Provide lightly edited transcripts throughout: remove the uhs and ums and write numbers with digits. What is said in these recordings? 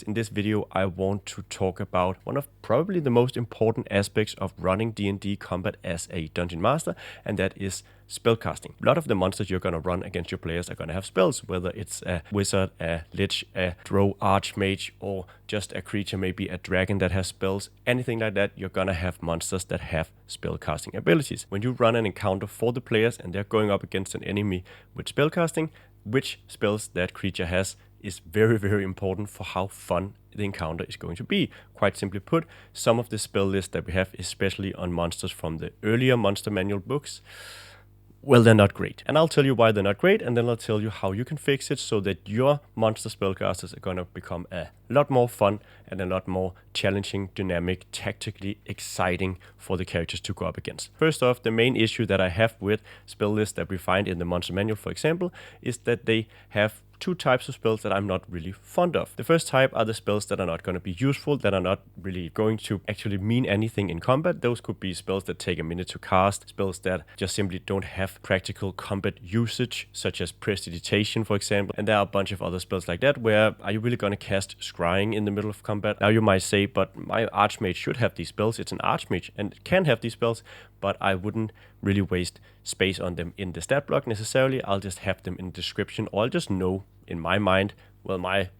in this video I want to talk about one of probably the most important aspects of running D&D combat as a dungeon master, and that is spellcasting. A lot of the monsters you're going to run against your players are going to have spells, whether it's a wizard, a lich, a drow archmage, or just a creature, maybe a dragon that has spells, anything like that. You're going to have monsters that have spellcasting abilities. When you run an encounter for the players and they're going up against an enemy with spellcasting, which spells that creature has is very, very important for how fun the encounter is going to be. Quite simply put, some of the spell lists that we have, especially on monsters from the earlier monster manual books, well, they're not great. And I'll tell you why they're not great, and then I'll tell you how you can fix it so that your monster spellcasters are going to become a lot more fun and a lot more challenging, dynamic, tactically exciting for the characters to go up against. First off, the main issue that I have with spell lists that we find in the monster manual, for example, is that they have two types of spells that I'm not really fond of. The first type are the spells that are not going to be useful, that are not really going to actually mean anything in combat. Those could be spells that take a minute to cast, spells that just simply don't have practical combat usage, such as prestidigitation, for example. And there are a bunch of other spells like that, where are you really going to cast scrying in the middle of combat? Now you might say, but my archmage should have these spells. It's an archmage and it can have these spells, but I wouldn't really waste space on them in the stat block necessarily. I'll just have them in the description, or I'll just know in my mind, well, my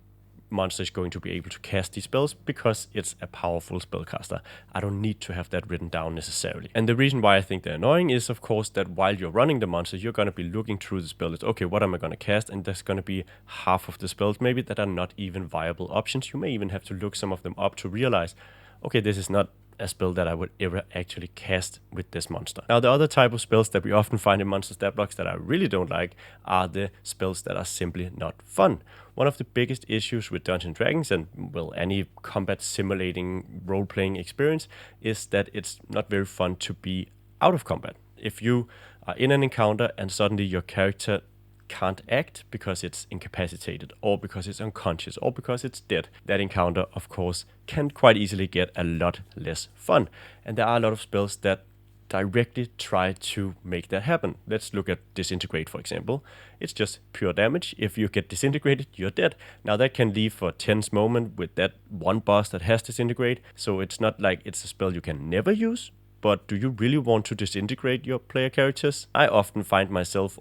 monster is going to be able to cast these spells because it's a powerful spellcaster. I don't need to have that written down necessarily. And the reason why I think they're annoying is, of course, that while you're running the monster, you're going to be looking through the spell list. Okay, what am I going to cast? And there's going to be half of the spells maybe that are not even viable options. You may even have to look some of them up to realize, okay, this is not a spell that I would ever actually cast with this monster. Now, the other type of spells that we often find in monster stat blocks that I really don't like are the spells that are simply not fun. One of the biggest issues with Dungeons & Dragons and, well, any combat simulating role-playing experience is that it's not very fun to be out of combat. If you are in an encounter and suddenly your character can't act because it's incapacitated, or because it's unconscious, or because it's dead, that encounter, of course, can quite easily get a lot less fun. And there are a lot of spells that directly try to make that happen. Let's look at Disintegrate, for example. It's just pure damage. If you get disintegrated, you're dead. Now that can leave for a tense moment with that one boss that has Disintegrate, so it's not like it's a spell you can never use. But do you really want to disintegrate your player characters? I often found myself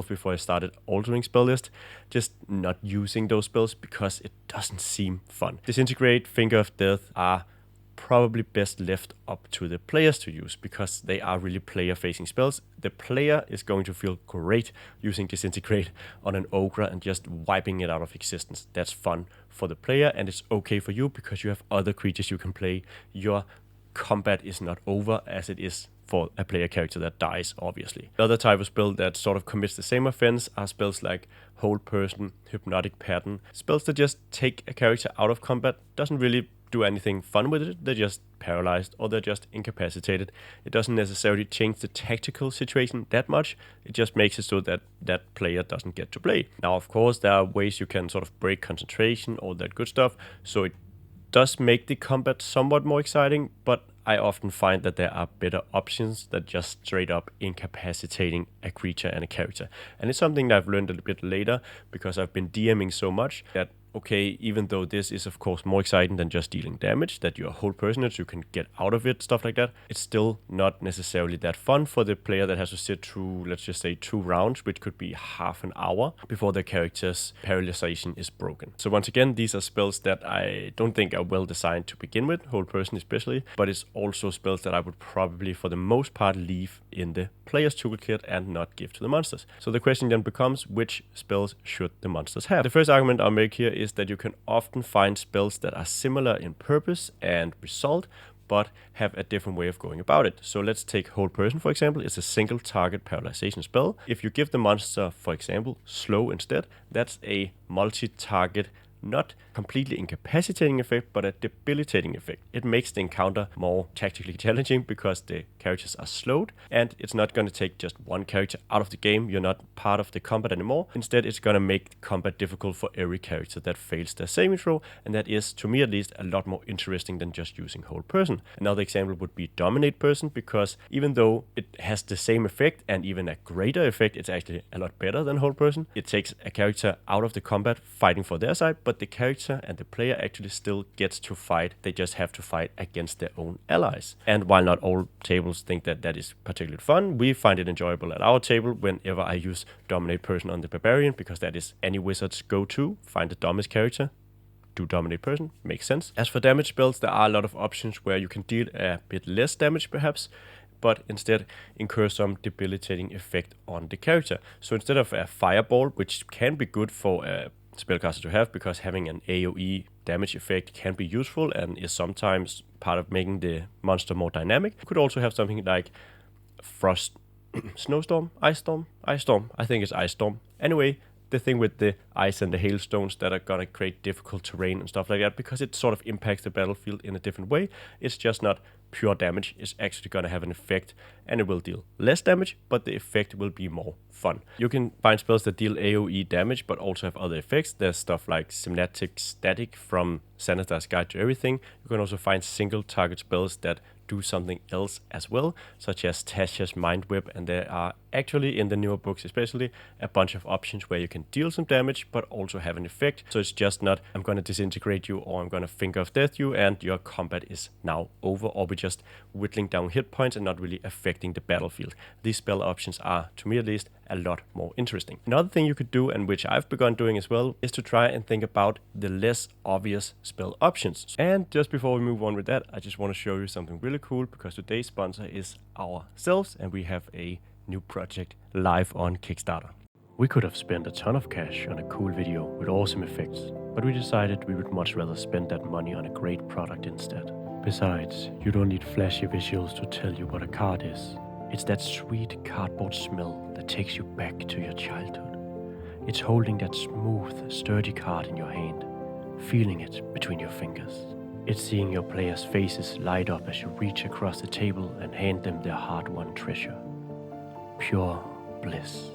before I started altering spell list, just not using those spells because it doesn't seem fun. Disintegrate, Finger of Death are probably best left up to the players to use because they are really player-facing spells. The player is going to feel great using Disintegrate on an ogre and just wiping it out of existence. That's fun for the player, and it's okay for you because you have other creatures you can play. Your combat is not over as it is for a player character that dies, obviously. The other type of spell that sort of commits the same offense are spells like Hold Person, Hypnotic Pattern, spells that just take a character out of combat, doesn't really do anything fun with it, they're just paralyzed or they're just incapacitated. It doesn't necessarily change the tactical situation that much, it just makes it so that that player doesn't get to play. Now, of course, there are ways you can sort of break concentration, all that good stuff, so it does make the combat somewhat more exciting, but I often find that there are better options than just straight up incapacitating a creature and a character. And it's something that I've learned a little bit later because I've been DMing so much that, okay, even though this is of course more exciting than just dealing damage, that you're a whole personage, you can get out of it, stuff like that, it's still not necessarily that fun for the player that has to sit through, let's just say, 2 rounds, which could be half an hour before the character's paralyzation is broken. So once again, these are spells that I don't think are well designed to begin with, whole person especially, but it's also spells that I would probably for the most part leave in the player's toolkit and not give to the monsters. So the question then becomes, which spells should the monsters have? The first argument I'll make here is that you can often find spells that are similar in purpose and result, but have a different way of going about it. So let's take Hold Person, for example. It's a single target paralyzation spell. If you give the monster, for example, Slow instead, that's a multi-target, not completely incapacitating effect, but a debilitating effect. It makes the encounter more tactically challenging because the characters are slowed, and it's not going to take just one character out of the game. You're not part of the combat anymore. Instead, it's going to make combat difficult for every character that fails their saving throw, and that is, to me at least, a lot more interesting than just using Hold Person. Another example would be Dominate Person, because even though it has the same effect and even a greater effect, it's actually a lot better than Hold Person. It takes a character out of the combat fighting for their side, but but the character and the player actually still gets to fight. They just have to fight against their own allies. And while not all tables think that that is particularly fun, we find it enjoyable at our table whenever I use Dominate Person on the Barbarian, because that is any wizard's go-to. Find the dumbest character, do Dominate Person, makes sense. As for damage spells, there are a lot of options where you can deal a bit less damage perhaps, but instead incur some debilitating effect on the character. So instead of a fireball, which can be good for a spellcaster to have, because having an AoE damage effect can be useful and is sometimes part of making the monster more dynamic, you could also have something like Frost, Snowstorm, Ice Storm, I think it's Ice Storm. Anyway, the thing with the ice and the hailstones that are gonna create difficult terrain and stuff like that, because it sort of impacts the battlefield in a different way. It's just not pure damage. It's actually gonna have an effect, and it will deal less damage, but the effect will be more fun. You can find spells that deal AoE damage but also have other effects. There's stuff like Semnatic Static from Xanathar's Guide to Everything. You can also find single target spells that do something else as well, such as Tasha's Mind Whip, and there are actually in the newer books especially a bunch of options where you can deal some damage but also have an effect. So it's just not I'm gonna disintegrate you or I'm gonna finger of death you and your combat is now over, or we're just whittling down hit points and not really affecting the battlefield. These spell options are, to me at least, a lot more interesting. Another thing you could do, and which I've begun doing as well, is to try and think about the less obvious spell options. And just before we move on with that, I just want to show you something really cool, because today's sponsor is ourselves, and we have a new project live on Kickstarter. We could have spent a ton of cash on a cool video with awesome effects, but we decided we would much rather spend that money on a great product instead. Besides, you don't need flashy visuals to tell you what a card is. It's that sweet cardboard smell that takes you back to your childhood. It's holding that smooth, sturdy card in your hand, feeling it between your fingers. It's seeing your players' faces light up as you reach across the table and hand them their hard-won treasure. Pure bliss.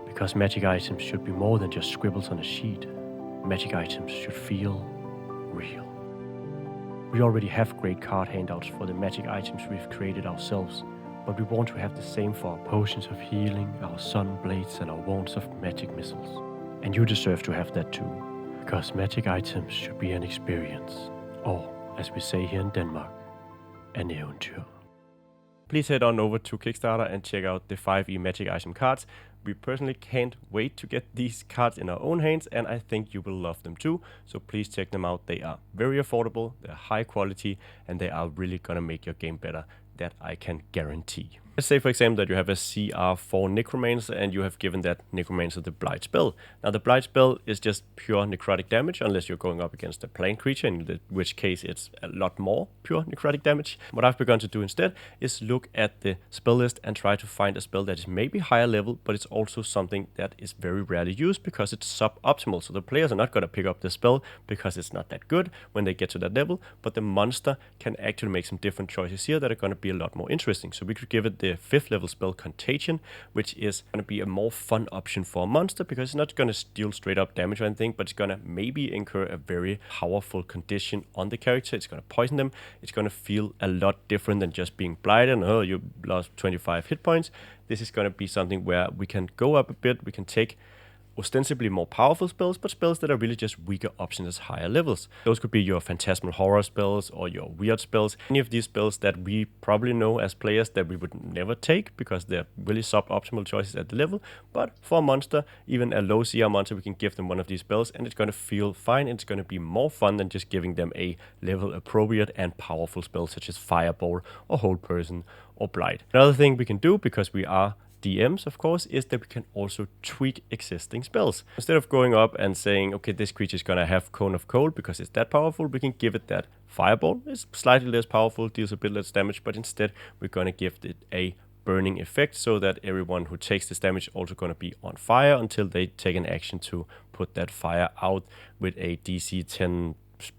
Because magic items should be more than just scribbles on a sheet. Magic items should feel real. We already have great card handouts for the magic items we've created ourselves, but we want to have the same for our potions of healing, our sun blades, and our wands of magic missiles. And you deserve to have that too, because magic items should be an experience, or, as we say here in Denmark, an eventyr. Please head on over to Kickstarter and check out the 5e magic item cards. We personally can't wait to get these cards in our own hands, and I think you will love them too. So please check them out. They are very affordable, they're high quality, and they are really gonna make your game better. That I can guarantee. Let's say, for example, that you have a CR4 Necromancer and you have given that Necromancer the Blight spell. Now, the Blight spell is just pure necrotic damage, unless you're going up against a plant creature, in which case it's a lot more pure necrotic damage. What I've begun to do instead is look at the spell list and try to find a spell that is maybe higher level, but it's also something that is very rarely used because it's suboptimal. So the players are not going to pick up the spell because it's not that good when they get to that level, but the monster can actually make some different choices here that are going to be a lot more interesting. So we could give it the 5th level spell Contagion, which is going to be a more fun option for a monster because it's not going to deal straight up damage or anything, but it's going to maybe incur a very powerful condition on the character. It's going to poison them. It's going to feel a lot different than just being blighted and, oh, you lost 25 hit points. This is going to be something where we can go up a bit. We can take ostensibly more powerful spells, but spells that are really just weaker options as higher levels. Those could be your phantasmal horror spells or your weird spells. Any of these spells that we probably know as players that we would never take because they're really suboptimal choices at the level. But for a monster, even a low CR monster, we can give them one of these spells and it's going to feel fine. It's going to be more fun than just giving them a level appropriate and powerful spell such as Fireball or Hold Person or Blight. Another thing we can do, because we are DMs, of course, is that we can also tweak existing spells. Instead of going up and saying, okay, this creature is going to have Cone of Cold because it's that powerful, we can give it that Fireball. It's slightly less powerful, deals a bit less damage, but instead we're going to give it a burning effect so that everyone who takes this damage is also going to be on fire until they take an action to put that fire out with a DC 10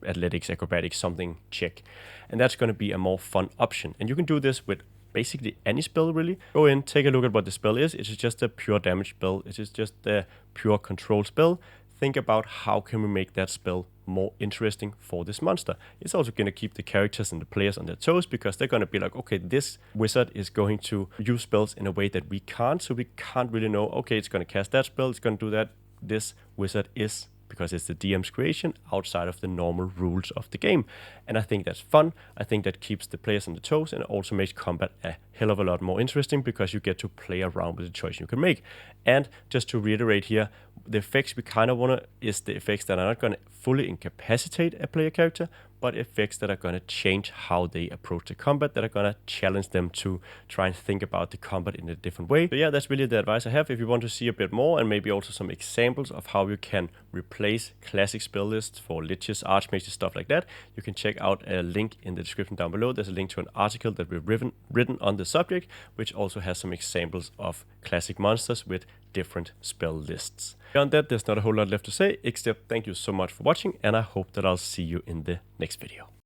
athletics, acrobatics, something check. And that's going to be a more fun option. And you can do this with basically any spell, really. Go in, take a look at what the spell is. It is just a pure damage spell. It is just a pure control spell. Think about how can we make that spell more interesting for this monster. It's also going to keep the characters and the players on their toes because they're going to be like, okay, this wizard is going to use spells in a way that we can't, so we can't really know, okay, it's going to cast that spell, it's going to do that. This wizard is because it's the DM's creation outside of the normal rules of the game. And I think that's fun. I think that keeps the players on the toes, and it also makes combat a hell of a lot more interesting because you get to play around with the choice you can make. And just to reiterate here, the effects we kind of want to is the effects that are not going to fully incapacitate a player character, but effects that are going to change how they approach the combat, that are going to challenge them to try and think about the combat in a different way. So yeah, that's really the advice I have. If you want to see a bit more and maybe also some examples of how you can replace classic spell lists for liches, archmages, stuff like that, you can check out a link in the description down below. There's a link to an article that we've written on the subject, which also has some examples of classic monsters with different spell lists. Beyond that, there's not a whole lot left to say, except thank you so much for watching, and I hope that I'll see you in the next video.